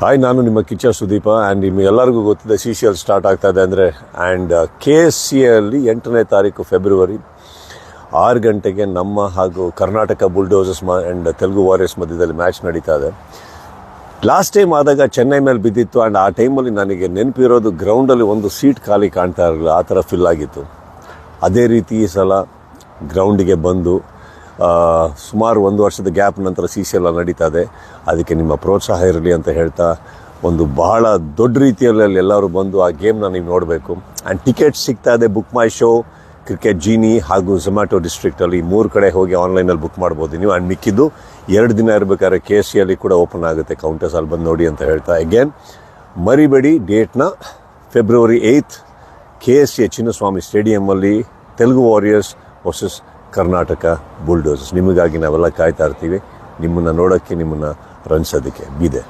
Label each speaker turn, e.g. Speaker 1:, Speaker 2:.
Speaker 1: Hi, ನಾನು ನಿಮ್ಮ Kichcha Sudeep. And ನಿಮಗೆಲ್ಲರಿಗೂ ಗೊತ್ತಿದೆ CCL ಸ್ಟಾರ್ಟ್ ಆಗ್ತಾ ಇದೆ ಅಂದರೆ. ಆ್ಯಂಡ್ KSCಯಲ್ಲಿ 8ನೇ ತಾರೀಕು ಫೆಬ್ರವರಿ 6 ಗಂಟೆಗೆ ನಮ್ಮ ಹಾಗೂ Karnataka bulldozers and Telugu warriors ಮಧ್ಯದಲ್ಲಿ ಮ್ಯಾಚ್ ನಡೀತಾ ಇದೆ. ಲಾಸ್ಟ್ ಟೈಮ್ ಆದಾಗ ಚೆನ್ನೈ ಮೇಲೆ ಬಿದ್ದಿತ್ತು. ಆ್ಯಂಡ್ ಆ ಟೈಮಲ್ಲಿ ನನಗೆ ನೆನಪಿರೋದು ಗ್ರೌಂಡಲ್ಲಿ ಒಂದು ಸೀಟ್ ಖಾಲಿ ಕಾಣ್ತಾ ಇರಲಿಲ್ಲ, ಆ ಥರ ಫಿಲ್ ಆಗಿತ್ತು. ಅದೇ ರೀತಿ ಈ ಸಲ ಗ್ರೌಂಡಿಗೆ ಬಂದು ಸುಮಾರು 1 ವರ್ಷದ ಗ್ಯಾಪ್ ನಂತರ CCL ನಡೀತಾ ಇದೆ. ಅದಕ್ಕೆ ನಿಮ್ಮ ಪ್ರೋತ್ಸಾಹ ಇರಲಿ ಅಂತ ಹೇಳ್ತಾ, ಒಂದು ಬಹಳ ದೊಡ್ಡ ರೀತಿಯಲ್ಲಿ ಎಲ್ಲರೂ ಬಂದು ಆ ಗೇಮ್ನ ನೀವು ನೋಡಬೇಕು. ಆ್ಯಂಡ್ ಟಿಕೆಟ್ ಸಿಗ್ತಾ ಇದೆ Book My Show, cricket genie ಹಾಗೂ ಝೊಮ್ಯಾಟೊ ಡಿಸ್ಟ್ರಿಕ್ಟಲ್ಲಿ 3 ಕಡೆ ಹೋಗಿ ಆನ್ಲೈನಲ್ಲಿ ಬುಕ್ ಮಾಡ್ಬೋದು ನೀವು. ಆ್ಯಂಡ್ ಮಿಕ್ಕಿದ್ದು 2 ದಿನ ಇರಬೇಕಾದ್ರೆ KSCಯಲ್ಲಿ ಕೂಡ ಓಪನ್ ಆಗುತ್ತೆ ಕೌಂಟರ್ಸ್, ಅಲ್ಲಿ ಬಂದು ನೋಡಿ ಅಂತ ಹೇಳ್ತಾ, ಅಗೇನ್ ಮರಿಬೇಡಿ ಡೇಟ್ನ ಫೆಬ್ರವರಿ 8 KSC ಚಿನ್ನಸ್ವಾಮಿ ಸ್ಟೇಡಿಯಮಲ್ಲಿ Telugu warriors versus Karnataka bulldozers. ನಿಮಗಾಗಿ ನಾವೆಲ್ಲ ಕಾಯ್ತಾ ಇರ್ತೀವಿ, ನಿಮ್ಮನ್ನು ನೋಡೋಕ್ಕೆ, ನಿಮ್ಮನ್ನು ರಂಜಿಸೋದಕ್ಕೆ. ಬೀದೆ.